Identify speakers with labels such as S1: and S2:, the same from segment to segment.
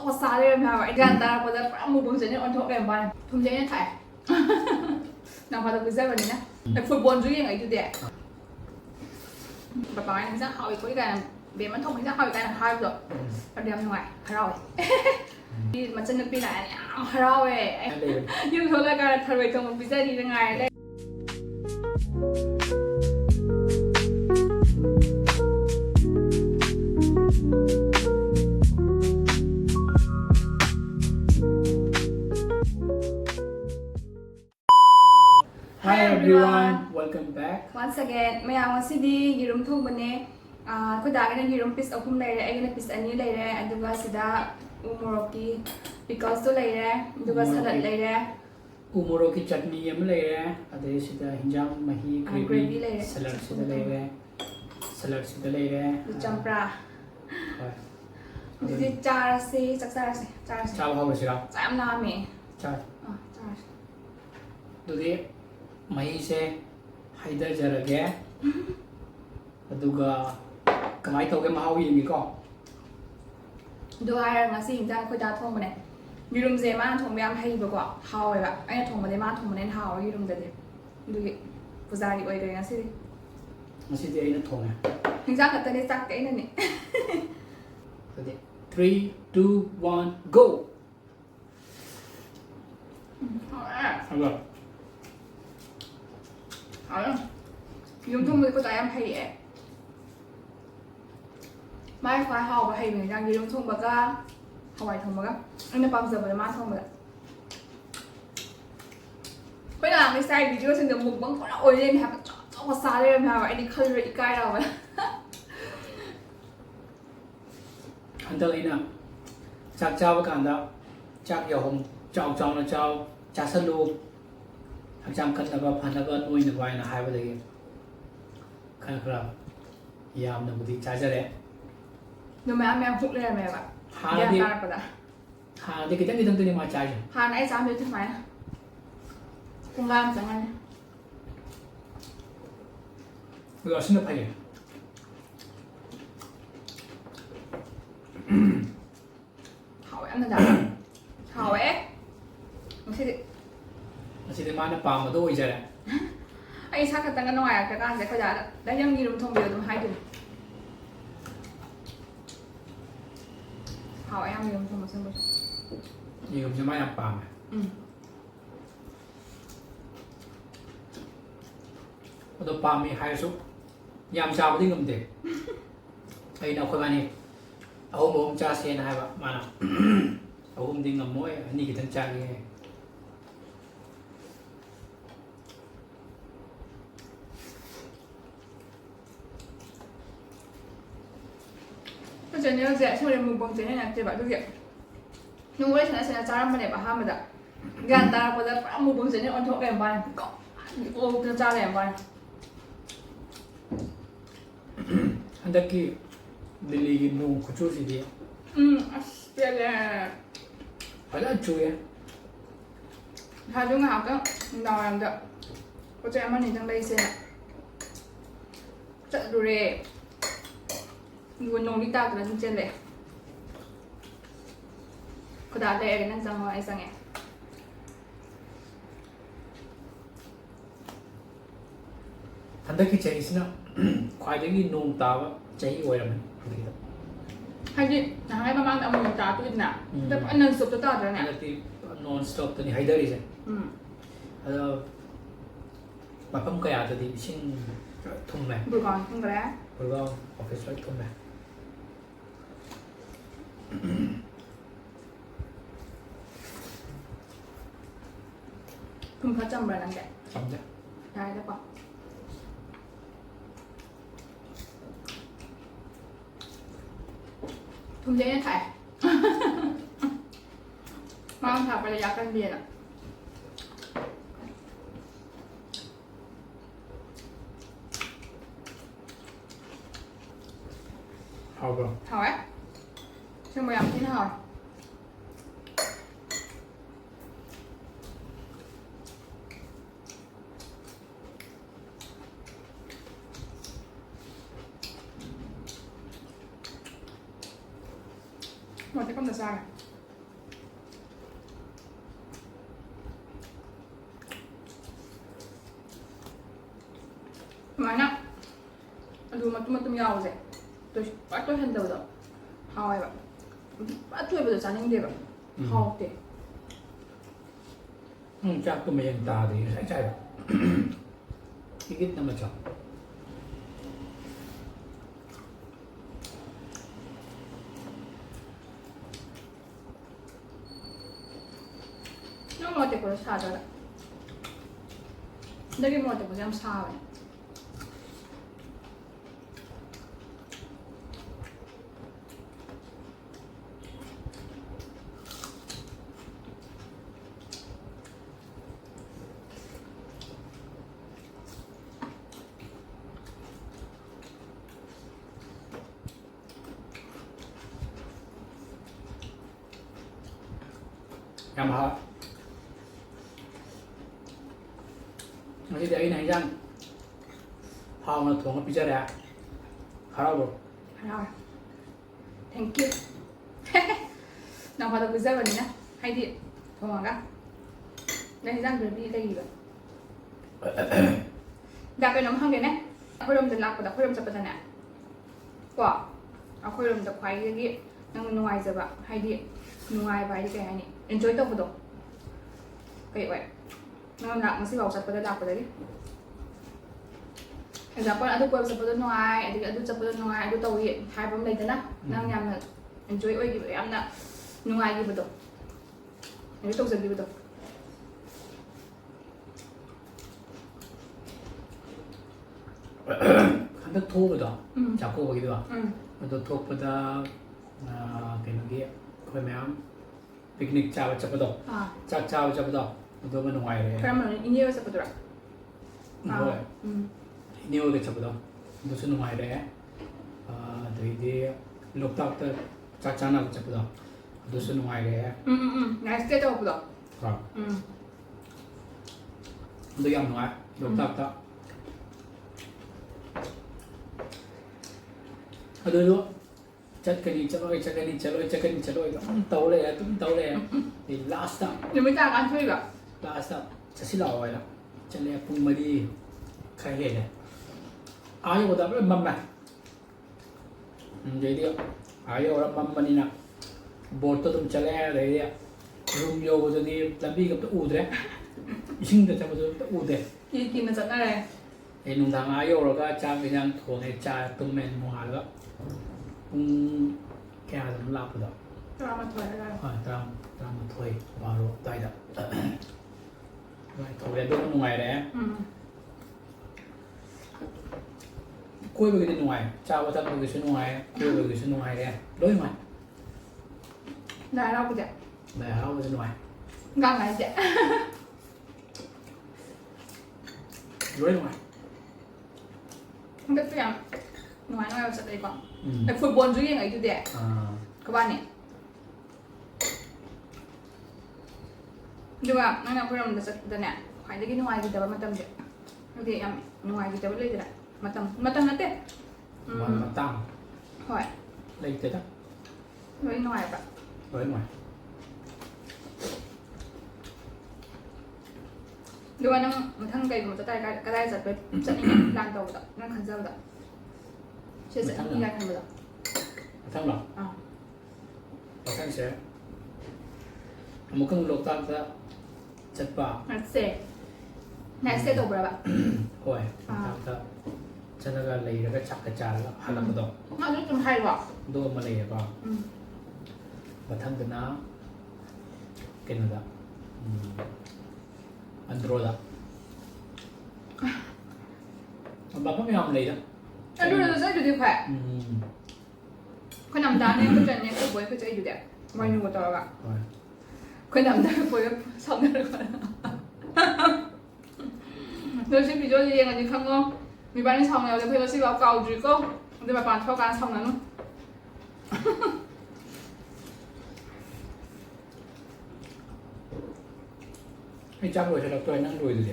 S1: ꯆꯥꯎꯕ ꯆꯥ ꯂꯩꯔꯝꯃꯦ ꯍꯥꯏꯕ ꯑꯩ ꯒ꯭ꯌꯥꯟ ꯇꯥꯔꯛꯄꯗ ꯄꯨꯔꯥ ꯃꯨꯕꯪꯁꯦ ꯑꯣꯟꯊꯣꯛ ꯂꯩꯔꯝꯕ ꯊꯨꯝꯁꯦ ꯑꯩꯅ ꯊꯥꯛꯑꯦ ꯅꯪ ꯐꯥꯗꯣꯛ ꯄꯤꯖꯕꯅꯤꯅ ꯐꯨꯠꯕꯣꯜꯁꯨ ꯌꯦꯡꯉꯛꯏꯗꯨꯗꯤ ꯕꯕꯥ ꯍꯣꯏꯅ ꯏꯟꯁꯥꯡ ꯍꯥꯎꯏ ꯈꯣꯠꯂꯤ ꯀꯥꯏꯅ ꯕꯦꯝ ꯑꯃ ꯊꯣꯡꯕ ꯏꯟꯁꯥꯡ ꯍꯥꯎꯏ ꯀꯥꯏꯅ ꯍꯥꯏꯕꯗꯣ ꯑꯗꯨ ꯌꯥꯝ ꯅꯨꯡꯉꯥꯏ ꯍꯔꯥꯎꯋꯦ ꯃꯆꯟꯅꯨꯄꯤ ꯂꯥꯛꯑꯅꯤ ꯌꯥꯝ ꯍꯔꯥꯎꯋꯦ ꯌꯨꯝ ꯊꯣꯛꯂꯛꯀꯥꯟꯗ ꯊꯔꯣꯏ ꯊꯣꯡꯕ ꯄꯤꯖꯅꯤꯅ ꯉꯥꯏꯔ ꯂꯩ
S2: Hi everyone, welcome back.
S1: Once again, mayam ngasidi yirum thongbane. Akhoi dagana yirum piece ahum leire, aigana piece ani leire, aduga sida umoroki pickles to leire, aduga salad leire.
S2: Umoroki chutney yam leire, ade sida hinjam mahi gravy
S1: leire.
S2: Salad sida leire. Salad sida leire.
S1: Champra.
S2: Hoy.
S1: Didi charasi, charasi.
S2: Chao hawa sira.
S1: Cham nami.
S2: Chao.
S1: Charasi.
S2: Dudi mahi se haidar jarage. Aduga kamai tauge mahau yingi ko.
S1: Do hire ngasi hinjang khoi da thongbane. Yirum je ma thongba yam haiba ko. Hawe ba. Aina thongbane ma thongbane hawe yirum dade. Dugi pujari oi gari ngasi.
S2: Ngasi di aina thonga.
S1: Hinjang katane chak ke aina ni.
S2: Dudi 3, 2, 1, go. Hello.
S1: Yirum thongbane ko da yam hai e. Mai khoai hao ba hai mình đang yirum thongba ga hawai thongba ga. Anh pam giờ mà thongba. Bây giờ cái sai video trên đường mục vẫn có ôi lên hả cho vào xa lên hả anh đi khơi rồi cay đâu vậy.
S2: Handal ina chak chaw kanda chak yo hom chaw chaw na chaw chasalu hakjam kan na phan na noi na vai na hai ba dagi khan khra yam na budi chajare
S1: Nhưng mà em hụt lên mẹ bạn.
S2: ha di kita tu ni ma chaj
S1: Ha nãy sáng được thế phải. Không làm chẳng anh.
S2: lo sin na phai
S1: Hỏi ăn là đã. Hỏi ấy. Thế thì
S2: asi de ma na pa ma do i jare
S1: anh xác cái tăng ngoài cái can sẽ có giá đấy em ghi đồng thông biểu đồng hai đường. Hỏi em ghi đồng thông một xem một.
S2: ni gum jama ya pa ma odo pa mi hai su yam chaw di ngum de ai na khoi ba ni ahom hom cha sen hai ba ma na ahom ding ngam moi ani ki tan cha ni
S1: Bây giờ nhớ dễ thôi mùng bông thế này là thì bạn thực hiện. Nhưng với thế này cha mà để bảo ham mà đã. Gan ta có ra mùng bông thế này on thọ em bài. Ô cho cha em bài.
S2: handaki Delhi ki nung khuchu si di
S1: Australia.
S2: hala chu ya
S1: Hai đứa học đó, nào làm được. Có cho em ăn thì trong đây xem. Trận đồ đề. Nguồn nông đi tao từ lên trên này. Có đã đây cái năng sang ngoài sang nghe.
S2: handaki chahi sina khwaidagi nung tawa chahi oiram
S1: Hay đi, hai ba mang đã một trả tôi nè. Tập ăn nâng sụp cho tao rồi nè.
S2: handaki non stop tani haidari se ado mapam kaya tadi sing thum me
S1: Vừa còn không có đá.
S2: burgo office right thum me
S1: Không có chăm rồi nè kìa.
S2: samja
S1: Đây đó con. Không dễ nhé thầy. Mang thả vào giá cân biển ạ.
S2: how go
S1: Hỏi á. Xong rồi làm thế nào? Một cái con là sao này? ꯁꯨꯃꯥꯏꯅ ꯑꯗꯨ ꯃꯇꯨꯝ ꯌꯥꯎꯕꯁꯦ ꯄꯨꯔꯥ ꯇꯣꯏꯍꯟꯗꯕꯗꯣ ꯍꯥꯎꯋꯦꯕ ꯄꯨꯔꯥ ꯇꯣꯏꯕꯗꯣ ꯆꯥꯅꯤꯡꯗꯦꯕ ꯍꯥꯎꯇꯦ
S2: ꯆꯥꯛꯇꯣ ꯃꯌꯦꯡ ꯇꯥꯗꯦ ꯉꯁꯥꯏ ꯆꯥꯏꯕ ꯏꯒꯤꯠ ꯑꯃ ꯆꯥꯎ
S1: ꯅꯪ ꯃꯣꯔꯣꯛ ꯑꯇꯦꯛꯄꯗꯣ ꯁꯥꯗ꯭ꯔꯒ ꯍꯟꯗꯛꯀꯤ ꯃꯣꯔꯣꯛ ꯑꯇꯦꯛꯄꯁꯦ ꯌꯥꯝ ꯁꯥꯕꯅꯦ
S2: ꯌꯥꯝ ꯍꯥꯎ ꯉꯁꯤꯗꯤ ꯑꯩꯅ ꯏꯟꯖꯥꯡ ꯍꯥꯎꯅ ꯊꯣꯡꯉ ꯄꯤꯖꯔꯦ ꯍꯔꯥꯎꯕ꯭ꯔꯣ
S1: ꯍꯔꯥꯎꯋꯦ ꯊꯦꯡꯀ꯭ꯌꯨ ꯅꯪ ꯐꯥꯗꯣꯛ ꯄꯤꯖꯕꯅꯤꯅ ꯍꯥꯏꯗꯤ ꯊꯣꯡꯉꯒ ꯅꯪ ꯏꯟꯖꯥꯡꯗꯨꯗꯤ ꯂꯩꯕ ꯗꯥ ꯀꯩꯅꯣꯝ ꯍꯪꯒꯦꯅꯦ ꯑꯩꯈꯣꯏꯔꯣꯝꯗ ꯂꯥꯛꯄꯗ ꯑꯩꯈꯣꯏꯔꯣꯝ ꯆꯠꯄꯗꯅꯦ ꯀꯣ ꯑꯩꯈꯣꯏꯔꯣꯝꯗ ꯈ꯭ꯋꯥꯏꯗꯒꯤ ꯅꯪꯅ ꯅꯨꯡꯉꯥꯏꯖꯕ ꯍꯥꯏꯗꯤ ꯅꯨꯡꯉꯥꯏꯕ ꯍꯥꯏꯗꯤ ꯀꯩ ꯍꯥꯏꯅꯤ ꯑꯦꯟꯖꯣꯏ ꯇꯧꯕꯗꯣ ꯀꯩ ꯑꯣꯏ ꯅꯪꯅ ꯉꯁꯤꯐꯥꯎ ꯆꯠꯄꯗ ꯂꯥꯛꯄꯗꯒꯤ ꯑꯦꯛꯖꯥꯝꯄꯜ ꯑꯗꯨ ꯀꯣꯏꯕ ꯆꯠꯄꯗꯣ ꯅꯨꯡꯉꯥꯏ ꯑꯗꯒꯤ ꯑꯗꯨ ꯆꯠꯄꯗꯣ ꯅꯨꯡꯉꯥꯏ ꯑꯗꯨ ꯇꯧꯋꯤ ꯍꯥꯏꯕ ꯑꯃ ꯂꯩꯗꯅ ꯅꯪ ꯌꯥꯝꯅ ꯑꯦꯟꯖꯣꯏ ꯑꯣꯏꯈꯤꯕ ꯌꯥꯝꯅ ꯅꯨꯡꯉꯥꯏꯈꯤꯕꯗꯣ ꯑꯦꯟꯖꯣꯏ ꯇꯧꯖꯈꯤꯕꯗꯣ
S2: ꯍꯟꯗꯛ ꯊꯣꯛꯎꯕꯗꯣ ꯆꯥꯛꯀꯧꯕꯒꯤꯗꯣ
S1: ꯎꯝ
S2: ꯑꯗꯣ ꯊꯣꯛꯄꯗ ꯀꯩꯅꯣꯒꯤ ꯑꯩꯈꯣꯏ ꯃꯌꯥꯝ ꯄꯤꯛꯅꯤꯛ ꯆꯥꯕ ꯆꯠꯄꯗꯣ ꯆꯥꯛ ꯆꯥꯕ ꯆꯠꯄꯗꯣ ꯑꯗꯨꯃ ꯅꯨꯡꯉꯥꯏꯔꯦ
S1: ꯀꯔꯝꯕꯅꯣ ꯏꯅꯦꯒ ꯆꯠꯄꯗꯨꯔꯥ
S2: ꯍꯣꯏ ꯏꯅꯦ ꯍꯣꯏꯒ ꯆꯠꯄꯗꯣ ꯑꯗꯨꯁꯨ ꯅꯨꯡꯉꯥꯏꯔꯦ ꯑꯗꯩꯗꯤ ꯂꯣꯛꯇꯥꯛꯇ ꯆꯥꯛ ꯆꯥꯅꯕ ꯆꯠꯄꯗꯣ ꯑꯗꯨꯁꯨ ꯅꯨꯡꯉꯥꯏꯔꯦ
S1: ꯅꯥꯏꯠ ꯁ꯭ꯇꯦ ꯇꯧꯕꯗꯣ
S2: ꯑꯗꯨ ꯌꯥꯝ ꯅꯨꯡꯉꯥꯏ ꯂꯣꯛꯇꯥꯛꯇ ꯑꯗꯨꯁꯨ ꯆꯠꯀꯅꯤ ꯆꯠꯂꯣꯏ ꯆꯠꯀꯅꯤ ꯆꯠꯂꯣꯏ ꯆꯠꯀꯅꯤ ꯆꯠꯂꯣꯏ ꯑꯗꯨꯝ ꯇꯧ ꯂꯩꯔꯦ ꯑꯗꯨꯝ ꯇꯧ ꯂꯩꯔꯦ ꯂꯥꯁꯇ
S1: ꯅꯨꯃꯤꯠ ꯇꯥꯔꯀꯥꯟ ꯊꯣꯛꯏꯕ
S2: ꯂꯥꯁꯇ ꯆꯠꯁꯤ ꯂꯥꯛꯑꯣ ꯍꯥꯏꯅ ꯆꯠꯂꯦ ꯄꯨꯡ 4 ꯈꯔ ꯍꯦꯜꯂꯦ ꯌꯧꯕꯗ ꯂꯣꯏ ꯃꯝꯃꯦ ꯑꯗꯩꯗꯤ ꯌꯧꯔ ꯃꯝꯕꯅꯤꯅ ꯕꯣꯠꯇꯣ ꯑꯗꯨꯝ ꯆꯠꯂꯦ ꯑꯗꯩꯗꯤ ꯔꯨꯝ ꯌꯧꯕꯗꯗꯤ ꯂꯝꯕꯤꯒ ꯑꯝꯇ ꯎꯗ꯭ꯔꯦ ꯏꯁꯤꯡꯗ ꯆꯠꯄꯗꯨ ꯑꯝꯇ ꯎꯗꯦ
S1: ꯀꯤꯅ ꯆꯠꯅꯔꯦ
S2: ꯑꯩ ꯅꯨꯡꯗꯥꯡ ꯌꯧꯔꯒ ꯆꯥꯛ ꯏꯟꯖꯥꯡ ꯊꯣꯡꯉꯦ ꯆꯥ ꯇꯨꯝꯃꯦ ꯅꯣꯡꯉꯥꯜꯂꯒ ꯄꯨꯡ ꯀꯌꯥꯗꯅꯣ ꯂꯥꯛꯄꯗꯣ 11 ꯕꯥꯔꯣ ꯑꯗꯨꯋꯥꯏꯗ ꯑꯗꯨꯃꯥꯏꯅ ꯇꯧꯔꯦ ꯑꯗꯨꯝ ꯅꯨꯡꯉꯥꯏꯔꯦ ꯀꯣꯏꯕꯒꯤꯗꯤ ꯅꯨꯡꯉꯥꯏ ꯆꯥꯕ ꯊꯛꯄꯒꯤꯁꯨ ꯅꯨꯡꯉꯥꯏ ꯀꯣꯏꯕꯒꯤꯁꯨ ꯅꯨꯡꯉꯥꯏꯔꯦ ꯂꯣꯏ ꯅꯨꯡꯉꯥꯏ
S1: ꯂꯥꯏ ꯍꯔꯥꯎꯕꯗꯤ
S2: ꯂꯥꯏ ꯍꯔꯥꯎꯕꯁꯨ ꯅꯨꯡꯉꯥꯏ
S1: ꯒꯥꯡ ꯉꯥꯏꯁꯦ
S2: ꯂꯣꯏ ꯅꯨꯡꯉꯥꯏ
S1: ꯍꯟꯗꯛꯇꯤ ꯌꯥꯝ ꯅꯨꯡꯉꯥꯏꯕ ꯆꯠꯂꯦꯀꯣ ꯐꯨꯠꯕꯣꯜꯁꯨ ꯌꯦꯡꯉꯛꯏꯗꯨꯗꯤ ꯀꯕꯥꯅꯤ ꯑꯗꯨꯒ ꯅꯪꯅ ꯑꯩꯈꯣꯏꯔꯣꯝꯗ ꯆꯠꯄꯗꯅꯦ ꯈ꯭ꯋꯥꯏꯗꯒꯤ ꯅꯨꯡꯉꯥꯏꯈꯤꯗꯕ ꯃꯇꯝꯁꯦ ꯍꯥꯏꯗꯤ ꯌꯥꯝ ꯅꯨꯡꯉꯥꯏꯈꯤꯗꯕ ꯂꯩꯗꯅ ꯃꯇꯝ ꯅꯠꯇꯦ
S2: ꯃꯇꯥꯡ
S1: ꯍꯣꯏ
S2: ꯂꯩꯇꯦꯗ
S1: ꯂꯣꯏ ꯅꯨꯡꯉꯥꯏꯕ꯭ꯔꯥ
S2: ꯂꯣꯏ ꯅꯨꯡꯉꯥꯏ
S1: ꯑꯗꯨꯒ ꯅꯪ ꯃꯊꯪ ꯀꯩꯒꯨꯝꯕ ꯆꯠꯇꯥꯔꯦ ꯀꯗꯥꯏ ꯆꯠꯅꯤꯡꯉꯦ ꯄ꯭ꯂꯥꯟ ꯇꯧꯕꯗꯣ ꯅꯪ ꯈꯟꯖꯕꯗꯣ ꯁꯤ ꯆꯠꯅꯤꯡꯉꯥꯏ ꯈꯟꯕꯗꯣ
S2: ꯃꯊꯪꯂꯣ ꯃꯊꯪꯁꯦ ꯑꯃꯨꯛꯀꯪ ꯂꯣꯛꯇꯥꯛꯇ ꯆꯠꯄ
S1: ꯅꯥꯏꯠ ꯁ꯭ꯇꯦ ꯇꯧꯕ꯭ꯔꯕ
S2: ꯍꯣꯏ ꯂꯣꯛꯇꯥꯛꯇ ꯆꯠꯂꯒ ꯂꯩꯔꯒ ꯆꯥꯛꯀ ꯆꯥꯔꯒ ꯍꯜꯂꯛꯄꯗꯣ
S1: ꯑꯗꯨ ꯁꯨꯝ ꯍꯥꯏꯔꯣ
S2: ꯑꯗꯨ ꯑꯃ ꯂꯩꯌꯦꯀꯣ ꯃꯊꯪꯗꯅ ꯀꯩꯅꯣꯗ ꯑꯟꯗ꯭ꯔꯣꯗ ꯃꯐꯝ ꯌꯥꯝ ꯂꯩꯗ
S1: ꯑꯗꯨꯗ ꯆꯠꯂꯤꯗꯨꯗꯤ ꯈ꯭ꯋꯥꯏ ꯑꯩꯈꯣꯏ ꯅꯝꯗꯥꯅꯦ ꯑꯩꯈꯣꯏ ꯆꯟꯅꯦ ꯑꯩꯈꯣꯏ ꯕꯣꯏ ꯑꯩꯈꯣꯏ ꯆꯠꯂꯤꯗꯨꯗꯤ ꯃꯣꯏꯅꯨꯒ ꯇꯧꯔꯒ ꯑꯩꯈꯣꯏ ꯅꯝꯗꯥ ꯕꯣꯏꯒ ꯁꯥꯎꯅꯔꯒ ꯑꯗꯣ ꯁꯤ ꯚꯤꯗꯤꯑꯣꯁꯤ ꯌꯦꯡꯉꯗꯤ ꯈꯪꯉꯣ ꯏꯕꯥꯅꯤ ꯁꯥꯎꯅꯕꯗꯤ ꯑꯩꯈꯣꯏ ꯉꯁꯤꯐꯥꯎ ꯀꯥꯎꯗ꯭ꯔꯤꯀꯣ ꯑꯗꯨ ꯃꯄꯥꯟ ꯊꯣꯛꯑꯀꯥꯟꯗ ꯁꯥꯎꯅꯅꯨ
S2: ꯑꯩ ꯆꯥꯛ ꯂꯣꯏꯁꯤꯜꯂꯛꯇꯣꯔꯦ ꯅꯪ ꯂꯣꯏꯗꯨꯗꯤ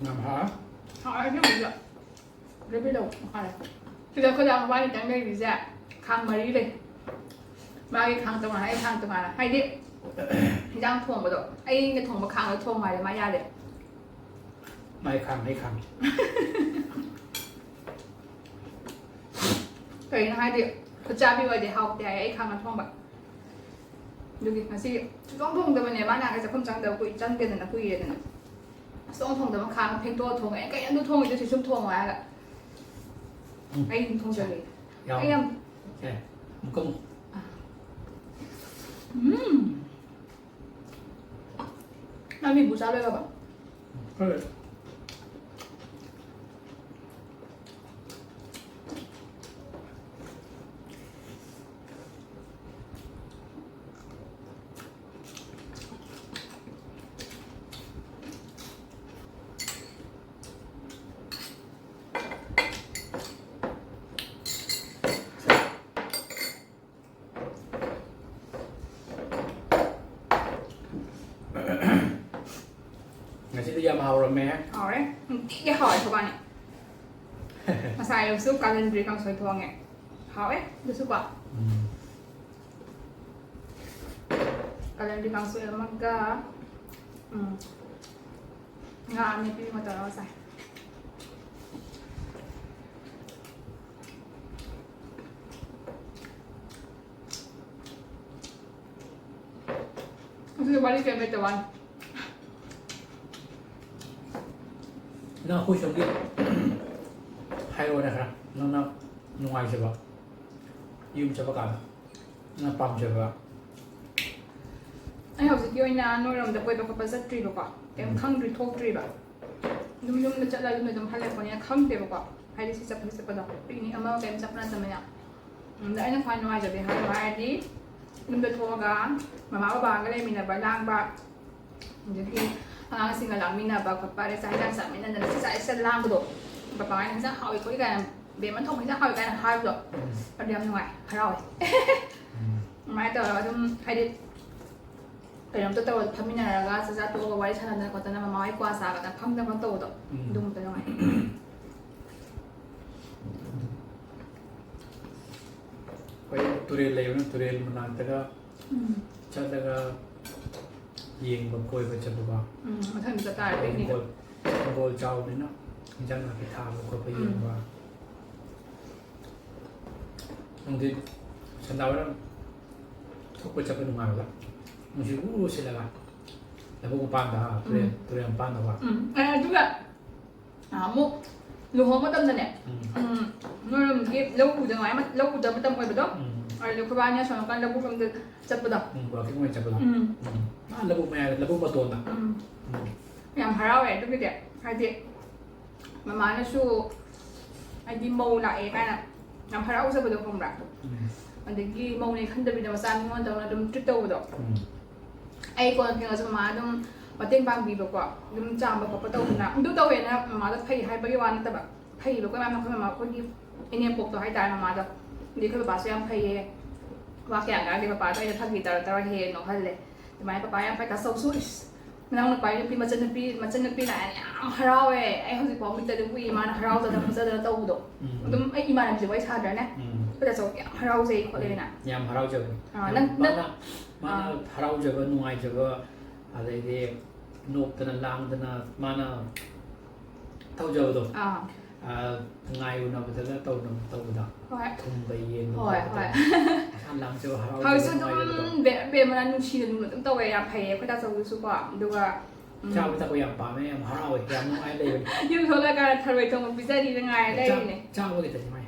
S2: ꯌꯥꯝ ꯍꯥꯎ
S1: ꯁꯤꯗ ꯔꯦꯄꯤꯗꯧ ꯃꯈꯥꯗ ꯁꯤꯗ ꯑꯩꯈꯣꯏꯗ ꯃꯕꯥꯅꯤ ꯈꯤꯇꯪ ꯂꯩꯔꯤꯁꯦ ꯈꯥꯡ 4 ꯂꯩ ꯃꯥꯒꯤ ꯈꯥꯡ ꯇꯣꯉꯥꯟꯅ ꯑꯩ ꯈꯥꯡ ꯇꯣꯉꯥꯟꯅ ꯍꯥꯏꯗꯤ ꯍꯤꯟꯖꯥꯡ ꯊꯣꯡꯕꯗꯣ ꯑꯩꯅ ꯊꯣꯡꯕ ꯈꯥꯡꯗꯣ ꯊꯣꯡꯉꯨ ꯍꯥꯏꯔꯗꯤ ꯃꯥ ꯌꯥꯗꯦ
S2: ไม่ขังให้ขัง
S1: ꯀꯩꯒꯤꯅꯣ ꯍꯥꯏꯗꯤ ꯈꯨꯠꯆꯥꯕꯤ ꯑꯣꯏꯗꯤ ꯍꯥꯎꯇꯦ ꯍꯥꯏ ꯑꯩ ꯈꯥꯡꯅ ꯊꯣꯡꯕ ꯑꯗꯨꯒꯤ ꯉꯁꯤ ꯁꯨꯡꯊꯣꯡ ꯊꯣꯡꯗꯕꯅꯦ ꯃꯥꯅ ꯍꯥꯏ ꯆꯥꯛꯈꯨꯝ ꯆꯪꯗꯕ ꯆꯪꯗꯦꯗꯅ ꯀꯨꯏꯔꯦꯗꯅ ꯁꯨꯡꯊꯣꯡ ꯊꯣꯡꯗꯕ ꯈꯥꯡ ꯐꯦꯡꯗꯣꯛꯑ ꯊꯣꯡꯉꯦ ꯑꯩ ꯀꯩ ꯑꯗꯨ ꯊꯣꯡꯉꯤꯗꯨ ꯁꯤ ꯁꯨꯝ ꯊꯣꯡꯉꯣ ꯍꯥꯏꯔꯒ ꯑꯩ ꯑꯗꯨꯝ ꯊꯣꯡꯖꯜꯂꯤ ꯑꯩ ꯌꯥꯝ
S2: 예, 묶음.
S1: 나 미 무사 배가 봐.
S2: 그래. Ngasi yam hao rồi mẹ.
S1: Hỏi đấy, cái hỏi của bạn này. Mà xài được súp cá lên càng xoay thuồng này. Hỏi đấy, được súp ạ. Cá lên càng xoay mà gà. Gà này thì mà tao nó xài. Itu balik ke betuan.
S2: Nó khui xuống đi. Hay rồi này khá. Nó ngoài chưa bác. Yum chưa bác cả. Nó băm chưa bác.
S1: Anh học dịch yêu anh nói rằng đã quay vào cái rất trì bạc. Em không đi thô trì bạc. Đúng đúng là chắc là đúng là hay là còn nhà không để bạc. Hay đi sẽ bắt đầu. Vì này em em sắp ra tầm này. Đã anh phải nói rồi hay nói đi. Đúng là thô gà. Mà má bà cái này mình là bà lang bạc. Jadi ang singa lang mina ba para sa hanggang sa amin na sa isa lang do papangalan sa hawi ko ikan be man thong sa hawi kan hawi do padiam ngoài haraw mai to la dum haidit kayam to phamina raga sa to ko wai chana na ko ta na mai kwa sa ka ta pham na ko to do dum to ngoài
S2: Quay turel leyo na turel manang taga chadagaยิงบางคนก็จะบอกว่า
S1: ท่านจะกลายเป็นนี่
S2: โกลเจ้าเนี่ยเนาะจังหวะที่ทำบางคนไปยิงว่าบางทีฉันเดาว่าทุกคนจะเป็นหนุ่มอะไรบางทีเสียละแล้วพวกปั้นด่าตัวเรียนปั้นด่าว่า
S1: juga mu lu ho ma tâm rồi nè nó lâu udah ngoài mà lâu udah mà tâm quay đó rồi các bạn nhớ xong kan lâu cũng được chặt bớt đó
S2: ว่าที่มันจะเป็นระบบแม่ระบบประตูน่ะ
S1: อย่างฮาราเวทุกทีเดียใครเดียมาเนี่ยสู้ไอ้ดิโมละเองกันน่ะอย่างฮาราอุตส่าห์ไปดูผมละมันดิกีโมเนี่ยขันจะเป็นธรรมชาติมันจะมาดูจุดโตดอกไอ้คนเพียงจะมาดูมาเต้นบางบีแบบว่าดูจามแบบประตูนะดูตัวเองนะมาจะให้ให้บริวารแต่แบบให้แบบก็มาคนมาคนที่ไอเนี่ยปกตัวให้ตายมาจะดีคือแบบเสียงให้ว่าแก่กันดีแบบตัวจะทักกีตาร์ตาเฮนหนอฮัลเลยแต่ไม่ป้ายังไปกับโซซูสมันนั่งไปปีมันจะนึกปีไหนเนี่ยฮาราเว้ไอ้เขาสิบอกมันจะดูวีมันฮาราจะทำจะเดินตัวดดูไอ้อีมันจะไว้ชาร์ดเนี่ยก็จะส่งฮาราสิคนเลยนะ
S2: ยามฮาราเจอนั่นมาฮาราเจอหน่วยเจออะไรเดียนกตะนันลางตะนันมานะเท่าเจอตัวไงอุณหภูมิจะเท่านั้นเท่ากันทุ่มไปเย็นท่านลำเจอฮารา
S1: เขาสุดเบมันนุ่งชีนนุ่งต้องตัวเองเพย์ก็จะส่งสุกว่าดูว่า
S2: เจ้าไปตะกุยป่าแม่ฮาราเว้ยยังไงเลย
S1: ยูทูบแล้วการทำไปตรงพิเศษดียังไงได้เนี่ย
S2: เจ้าไปแต่ยังไง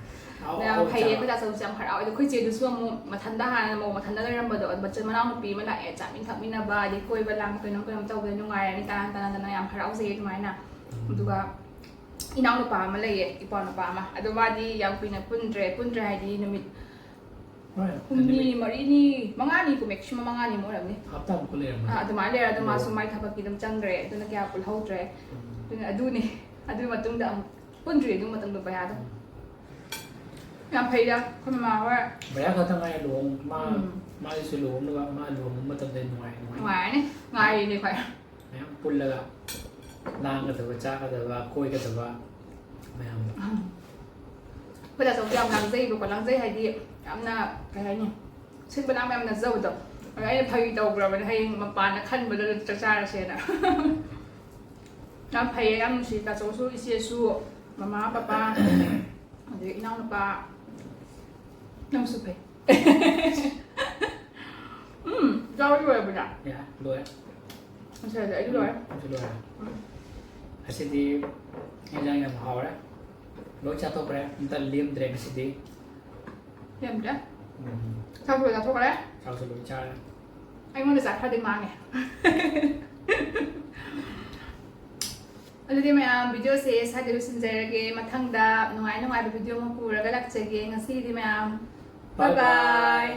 S1: แล้วเพย์ก็จะส่งเสียงฮาราเดี๋ยวคุยเจอดูส่วนมาทันได้มาทันได้เรื่องบ่ดบัจจุบันเราปีมันละจะมีทักมีนาบาดีคุยเวลาคุยน้องเจ้าเป็นยังไงในการตานยามฮาราเสียทำไมนะดูว่าอีน้องลูกปลามาเลยอีปอนลูกปลามาอันว่าดียาวปีน่ะปุ่นเดรดีนมิดคุณนี่มารีนี่มังงานี่กูเมกชิมมังงานี่หมดแบบนี้
S2: ครับตั้งกูเลย
S1: อันมาเลยอันมาสมัยทับกินน้ำจังเดรตัวนักยาปุลเฮาเดรตัวอันดูนี่อันดูมาตุ้งดังปุ่นเดรดูมาตุ้งดูไปหาตัวยามเพย์ดะคนมาว่า
S2: แม่เขาทำไงหลวงมาสิหลวงหรือว่ามาหลวงมาตั้งแต่หน่วย
S1: นี่ไงนี่ใคร
S2: แม่ปุ่นเลยละนางก็แต่ว่าจ้าก็แต่ว่าคุยก็แต่ว่าไม่เอา
S1: เพื่อจะส่งยามลังเซ่ดูก่อนลังเซ่ให้ดีอันน่ะใครเนี่ย ꯁꯤꯟꯕꯅ ꯃꯌꯥꯝ ꯅꯠꯆꯕꯗꯣ ꯑꯗꯣ ꯑꯩꯅ ꯐꯥꯒꯤ ꯇꯧꯈ꯭ꯔꯕꯅꯦ ꯍꯌꯦꯡ ꯃꯄꯥꯟꯗ ꯈꯟꯕꯗ ꯆꯥꯛ ꯆꯥꯔꯁꯦꯅ ꯌꯥꯝ ꯐꯩꯌꯦ ꯌꯥꯝ ꯅꯨꯡꯁꯤ ꯇꯥꯆꯧꯁꯨ ꯏꯆꯦꯁꯨ ꯃꯃꯥ ꯄꯄꯥ ꯑꯗꯒꯤ ꯏꯅꯥꯎꯅꯨꯄꯥ ꯅꯪꯁꯨ ꯐꯩ ꯆꯥꯎꯕ ꯂꯣꯏꯔꯕꯅ
S2: ꯂꯣꯏꯔꯦ
S1: ꯉꯁꯥꯏꯗꯤ ꯑꯩꯁꯨ ꯂꯣꯏꯔꯦ
S2: ꯂꯣꯏꯔꯦ ꯑꯁꯤꯗꯤ ꯌꯦꯟꯖꯥꯡ ꯌꯥꯝ ꯍꯥꯎꯔꯦ ꯂꯣꯏ ꯆꯥꯊꯣꯛꯈ꯭ꯔꯦ ꯑꯝꯇ ꯂꯦꯝꯗ꯭ꯔꯦ ꯉꯁꯤꯗꯤ
S1: ꯂꯦꯝꯗ꯭ꯔꯦ ꯆꯥꯛꯁꯨ ꯆꯥꯊꯣꯛꯈ꯭ꯔꯦ
S2: ꯆꯥꯛꯁꯨ ꯂꯣꯏ ꯆꯥꯔꯦ
S1: ꯑꯩꯉꯣꯟꯗ ꯆꯥꯛ ꯈꯔꯗꯤ ꯃꯥꯡꯉꯦ ꯑꯗꯨꯗꯤ ꯃꯌꯥꯝ ꯚꯤꯗꯤꯑꯣꯁꯦ ꯁ꯭ꯋꯥꯏꯗ ꯂꯣꯏꯁꯤꯟꯖꯔꯒꯦ ꯃꯊꯪꯗ ꯅꯨꯡꯉꯥꯏ ꯅꯨꯡꯉꯥꯏꯕ ꯚꯤꯗꯤꯑꯣ ꯑꯃ ꯄꯨꯔꯒ ꯂꯥꯛꯆꯒꯦ ꯉꯁꯤꯒꯤꯗꯤ ꯃꯌꯥꯝ ꯕꯥꯏ ꯕꯥꯏ